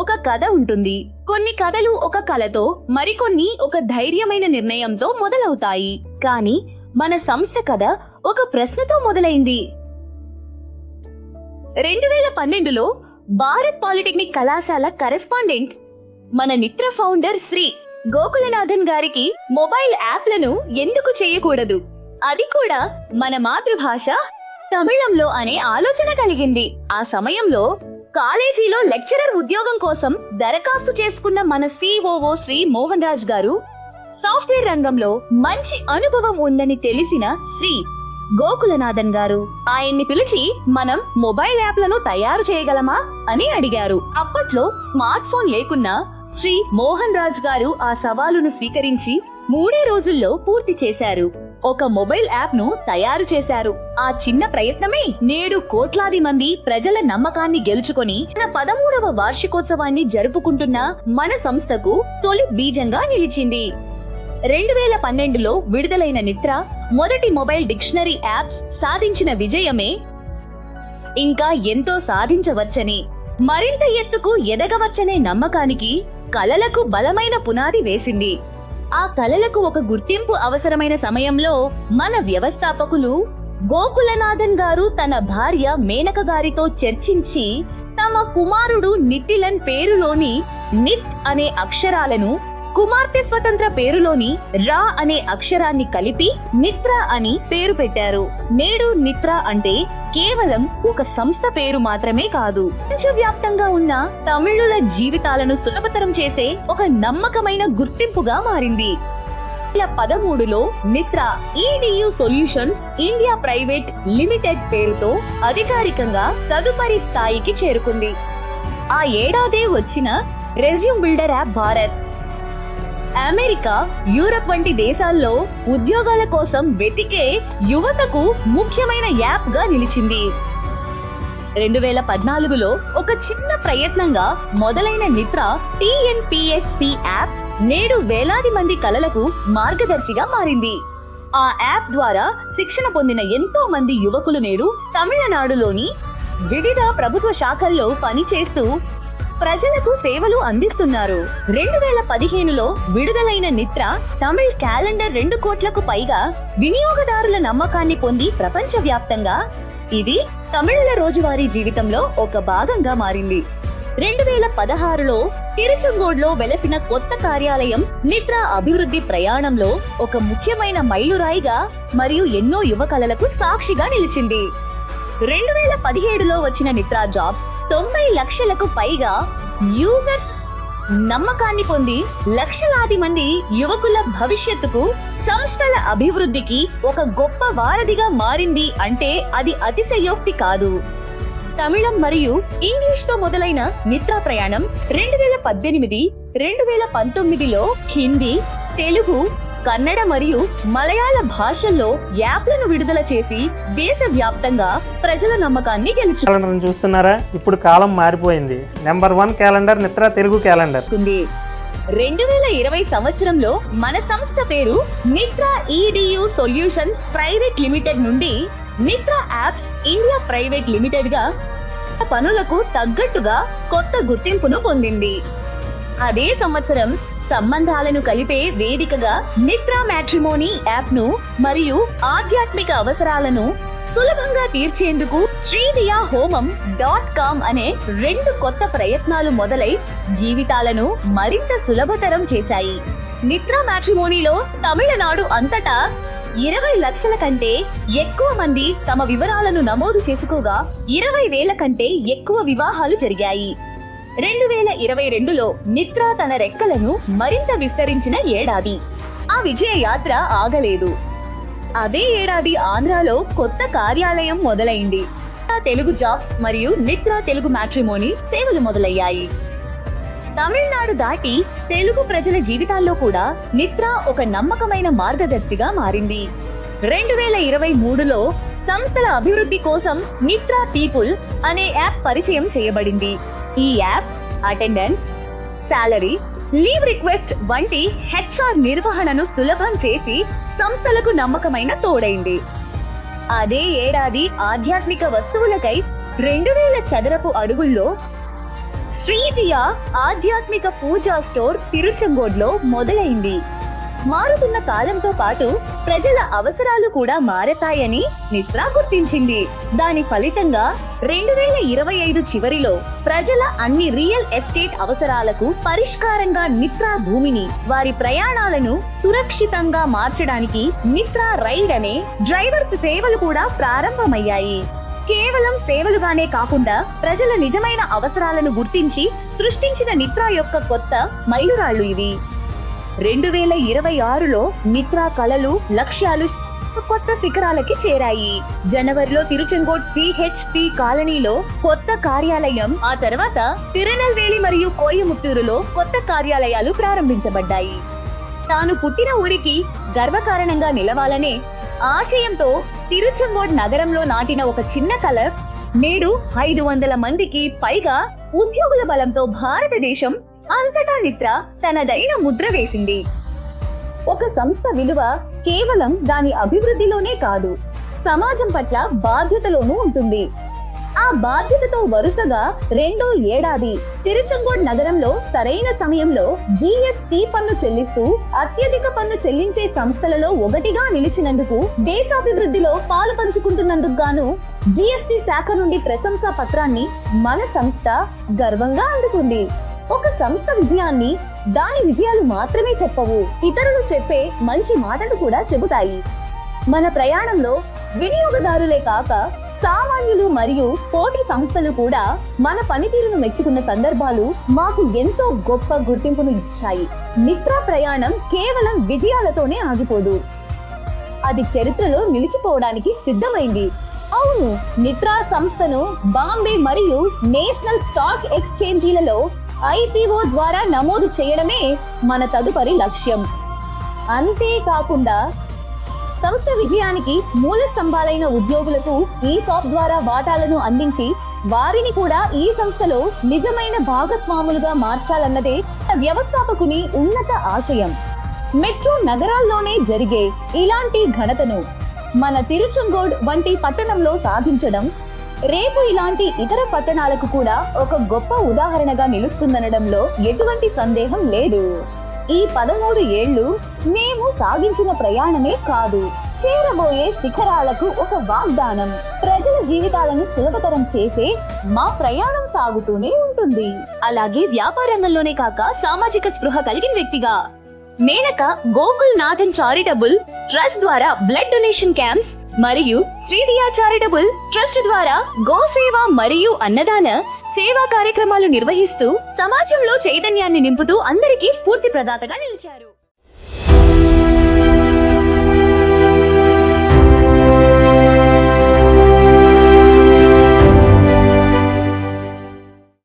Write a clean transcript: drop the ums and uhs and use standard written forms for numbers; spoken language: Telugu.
ఒక కథ ఉంటుంది. కొన్ని కథలు ఒక కళతో, మరికొన్ని ఒక ధైర్యమైన నిర్ణయంతో మొదలవుతాయి. కానీ మన సంస్థ కథ ఒక ప్రశ్నతో మొదలైంది. 2012లో భారత్ పాలిటెక్నిక్ కళాశాల కరెస్పాండెంట్ మన నిత్ర ఫౌండర్ శ్రీ గోకులనాథన్ గారికి మొబైల్ యాప్లను ఎందుకు చేయకూడదు, అది కూడా మన మాతృభాష తమిళంలో అనే ఆలోచన కలిగింది. ఆ సమయంలో కాలేజీలో లెక్చరర్ ఉద్యోగం కోసం దరఖాస్తు చేసుకున్న మన సిఓఓ శ్రీ మోహన్ రాజ్ గారు సాఫ్ట్వేర్ రంగంలో మంచి అనుభవం ఉందని తెలిసిన శ్రీ గోకులనాథన్ గారు ఆయన్ని పిలిచి మనం మొబైల్ యాప్లను తయారు చేయగలమా అని అడిగారు. అప్పట్లో స్మార్ట్ ఫోన్ లేకున్నా శ్రీ మోహన్ రాజ్ గారు ఆ సవాలును స్వీకరించి 3 రోజుల్లో పూర్తి చేశారు. ఒక మొబైల్ యాప్ ను తయారు చేశారు. ఆ చిన్న ప్రయత్నమే నేడు కోట్లాది మంది ప్రజల నమ్మకాన్ని గెలుచుకొని 13వ వార్షికోత్సవాన్ని జరుపుకుంటున్న మన సంస్థకు తొలి బీజంగా నిలిచింది. 2012లో విడుదలైన నిత్ర మొదటి మొబైల్ డిక్షనరీ యాప్స్ సాధించిన విజయమే ఇంకా ఎంతో సాధించవచ్చని, మరింత ఎత్తుకు ఎదగవచ్చనే నమ్మకానికి, కలలకు బలమైన పునాది వేసింది. ఆ కలలకు ఒక గుర్తింపు అవసరమైన సమయంలో మన వ్యవస్థాపకులు గోకులనాథన్ గారు తన భార్య మేనక గారితో చర్చించి తమ కుమారుడు నితిలన్ పేరులోని నిత్ అనే అక్షరాలను కుమార్తె స్వతంత్ర పేరులోని రా అనే అక్షరాన్ని కలిపి నిత్ర అని పేరు పెట్టారు. నేడు నిత్ర అంటే కేవలం ఒక సంస్థ పేరు మాత్రమే కాదు, ప్రపంచవ్యాప్తంగా ఉన్న తమిళుల జీవితాలను సులభతరం చేసే ఒక నమ్మకమైన గుర్తింపుగా మారింది. 2013లో Nithra EDU solutions India private limited పేరుతో అధికారికంగా తదుపరి స్థాయికి చేరుకుంది. ఆ ఏడాదే వచ్చిన resume builder app Bharat, America, Europe వంటి దేశాల్లో ఉద్యోగాల కోసం వెతికే యువతకు ముఖ్యమైన యాప్ గా నిలిచింది. 2014లో ఒక చిన్న ప్రయత్నంగా మొదలైన నిత్ర టిఎన్పిఎస్సి యాప్ నేడు వేలాది మంది కలలకు మార్గదర్శిగా మారింది. ఆ యాప్ ద్వారా శిక్షణ పొందిన ఎంతో మంది యువకులు నేడు తమిళనాడులోని వివిధ ప్రభుత్వ శాఖల్లో పనిచేస్తూ ప్రజలకు సేవలు అందిస్తున్నారు. 2015లో విడుదలైన నిత్ర తమిళ్ క్యాలెండర్ 2 కోట్లకు పైగా వినియోగదారుల నమ్మకాన్ని పొంది ప్రపంచవ్యాప్తంగా ఇది తమిళుల రోజువారీ జీవితంలో ఒక భాగంగా మారింది. 2016లో తిరుచెంగోడ్లో వెలసిన కొత్త కార్యాలయం నిత్ర అభివృద్ధి ప్రయాణంలో ఒక ముఖ్యమైన మైలురాయిగా మరియు ఎన్నో యువ కళలకు సాక్షిగా నిలిచింది. 2017లో వచ్చిన నిత్ర జాబ్స్ 90 లక్షలకు పైగా యూజర్స్ నమ్మకాన్ని పొంది లక్షలాది మంది యువకుల భవిష్యత్తుకు, సంస్థల అభివృద్ధికి ఒక గొప్ప వారధిగా మారింది అంటే అది అతిశయోక్తి కాదు. తమిళం మరియు ఇంగ్లీష్ తో మొదలైన నిత్ర ప్రయాణం 2018, 2019లో హిందీ, తెలుగు, కన్నడ మరియు మలయాళ భాషల్లో యాప్లను విడుదల చేసి దేశవ్యాప్తంగా ప్రజల నమ్మకాన్ని గెలుచుకుంది. చూస్తున్నారా, ఇప్పుడు కాలం మారిపోయింది. Number 1 calendar Nithra Telugu calendar. 2020 సంవత్సరంలో మన సంస్థ పేరు Nithra EDU solutions private limited నుండి Nithra apps India private limited గా పనులకు తగ్గట్టుగా కొత్త గుర్తింపును పొందింది. అదే సంవత్సరం సంబంధాలను కలిపే వేదికగా నిత్ర మ్యాట్రిమోనీ యాప్ ను మరియు ఆధ్యాత్మిక అవసరాలను సులభంగా తీర్చేందుకు శ్రీదియాహోమం.com అనే 2 కొత్త ప్రయత్నాలు మొదలై జీవితాలను మరింత సులభతరం చేశాయి. నిత్ర మ్యాట్రిమోనీలో తమిళనాడు అంతటా 20 లక్షల కంటే ఎక్కువ మంది తమ వివరాలను నమోదు చేసుకోగా 20,000 కంటే ఎక్కువ వివాహాలు జరిగాయి. 2022లో నిత్ర తన రెక్కలను మరింత విస్తరించిన ఏడాది. ఆ విజయ యాత్ర ఆగలేదు. అదే ఏడాది ఆంధ్రాలో కొత్త కార్యాలయం మొదలైంది. తెలుగు జాబ్స్ మరియు నిత్ర తెలుగు మ్యాట్రిమోనీ సేవలు మొదలయ్యాయి. తమిళనాడు దాటి తెలుగు ప్రజల జీవితాల్లో కూడా నిత్ర ఒక నమ్మకమైన మార్గదర్శిగా మారింది. 2023లో సంస్థల అభివృద్ధి కోసం నిత్ర పీపుల్ అనే యాప్ పరిచయం చేయబడింది. ఈ app attendance, salary, leave request వంటి హెచ్ఆర్ నిర్వహణను సులభం చేసి సంస్థలకు నమ్మకమైన తోడైంది. అదే ఏడాది ఆధ్యాత్మిక వస్తువులకై 2000 చదరపు అడుగుల్లో శ్రీదియ ఆధ్యాత్మిక పూజా స్టోర్ తిరుచెంగోడ్లో మొదలైంది. మారుతున్న కాలంతో పాటు ప్రజల అవసరాలు కూడా మారతాయని నిత్రా గుర్తించింది. దాని ఫలితంగా 2025 చివరిలో ప్రజల అన్ని రియల్ ఎస్టేట్ అవసరాలకు పరిష్కారంగా నిత్రా భూమిని, వారి ప్రయాణాలను సురక్షితంగా మార్చడానికి నిత్రా రైడ్ అనే డ్రైవర్స్ సేవలు కూడా ప్రారంభమయ్యాయి. కేవలం సేవలుగానే కాకుండా ప్రజల నిజమైన అవసరాలను గుర్తించి సృష్టించిన నిత్రా యొక్క కొత్త మైలురాళ్లు ఇవి. 2026లో నిత్రా కళలు, లక్ష్యాలు కొత్త శిఖరాలకి చేరాయి. జనవరిలో తిరుచెంగోడ్ CHP కాలనీలో కొత్త కార్యాలయం, ఆ తర్వాత తిరునెల్వేలి మరియు కోయముత్తూరులో కొత్త కార్యాలయాలు ప్రారంభించబడ్డాయి. తాను పుట్టిన ఊరికి గర్వకారణంగా నిలవాలనే ఆశయంతో తిరుచెంగోడ్ నగరంలో నాటిన ఒక చిన్న కళ నేడు 500 మందికి పైగా ఉద్యోగుల బలంతో భారతదేశం అంతటా నిత్రా తనదైన ముద్ర వేసింది. ఒక సంస్థ విలువ కేవలం దాని అభివృద్ధిలోనే కాదు, సమాజం పట్ల బాధ్యతలోనూ ఉంటుంది. ఆ బాధ్యతతో వరుసగా 2వ ఏడాది తిరుచెంగోడ్ నగరంలో సరైన సమయంలో GST పన్ను చెల్లిస్తూ అత్యధిక పన్ను చెల్లించే సంస్థలలో ఒకటిగా నిలిచినందుకు, దేశాభివృద్ధిలో పాలు పంచుకుంటున్నందుకు గాను GST శాఖ నుండి ప్రశంసా పత్రాన్ని మన సంస్థ గర్వంగా అందుకుంది. ఒక సంస్థ విజయాన్ని దాని విజయాలు మాత్రమే చెప్పవు, ఇతరులు చెప్పే మంచి మాటలు కూడా చెబుతాయి. మన ప్రయాణంలో వినియోగదారులే కాక సామాన్యులు మరియు పోటీ సంస్థలు కూడా మన పనితీరును మెచ్చుకున్న సందర్భాలు మాకు ఎంతో గొప్ప గుర్తింపును ఇచ్చాయి. నిత్రా ప్రయాణం కేవలం విజయాలతోనే ఆగిపోదు, అది చరిత్రలో నిలిచిపోవడానికి సిద్ధమైంది. అవును, నిత్రా సంస్థను బాంబే మరియు నేషనల్ స్టాక్ ఎక్స్చేంజీలలో IPO ద్వారా నమోదు చేయడమే మన తదుపరి లక్ష్యం. అంతేకాకుండా సంస్థ విజయానికి మూల స్తంభాలైన ఉద్యోగులకు ESOP ద్వారా వాటాలను అందించి వారిని కూడా ఈ సంస్థలో నిజమైన భాగస్వాములుగా మార్చాలన్నదే వ్యవస్థాపకుని ఉన్నత ఆశయం. మెట్రో నగరాల్లోనే జరిగే ఇలాంటి ఘనతను మన తిరుచెంగోడ్ వంటి పట్టణంలో సాధించడం రేపు ఇలాంటి ఇతర పట్టణాలకు కూడా ఒక గొప్ప ఉదాహరణగా నిలుస్తుందనడంలో ఎటువంటి సందేహం లేదు. ఈ 13 ఏళ్లు మేము సాగించిన ప్రయాణమే కాదు, చేరబోయే శిఖరాలకు ఒక వాగ్దానం. ప్రజల జీవితాలను సులభతరం చేసే మా ప్రయాణం సాగుతూనే ఉంటుంది. అలాగే వ్యాపార రంగంలోనే కాక సామాజిక స్పృహ కలిగిన వ్యక్తిగా Menaka Gokul Nathan charitable trust ద్వారా బ్లడ్ డొనేషన్ క్యాంప్స్ మరియు శ్రీదియ చారిటబుల్ ట్రస్ట్ ద్వారా గోసేవ మరియు అన్నదాన సేవా కార్యక్రమాలు నిర్వహిస్తూ సమాజంలో చైతన్యాన్ని నింపుతూ అందరికీ స్ఫూర్తి ప్రదాతగా నిలిచారు.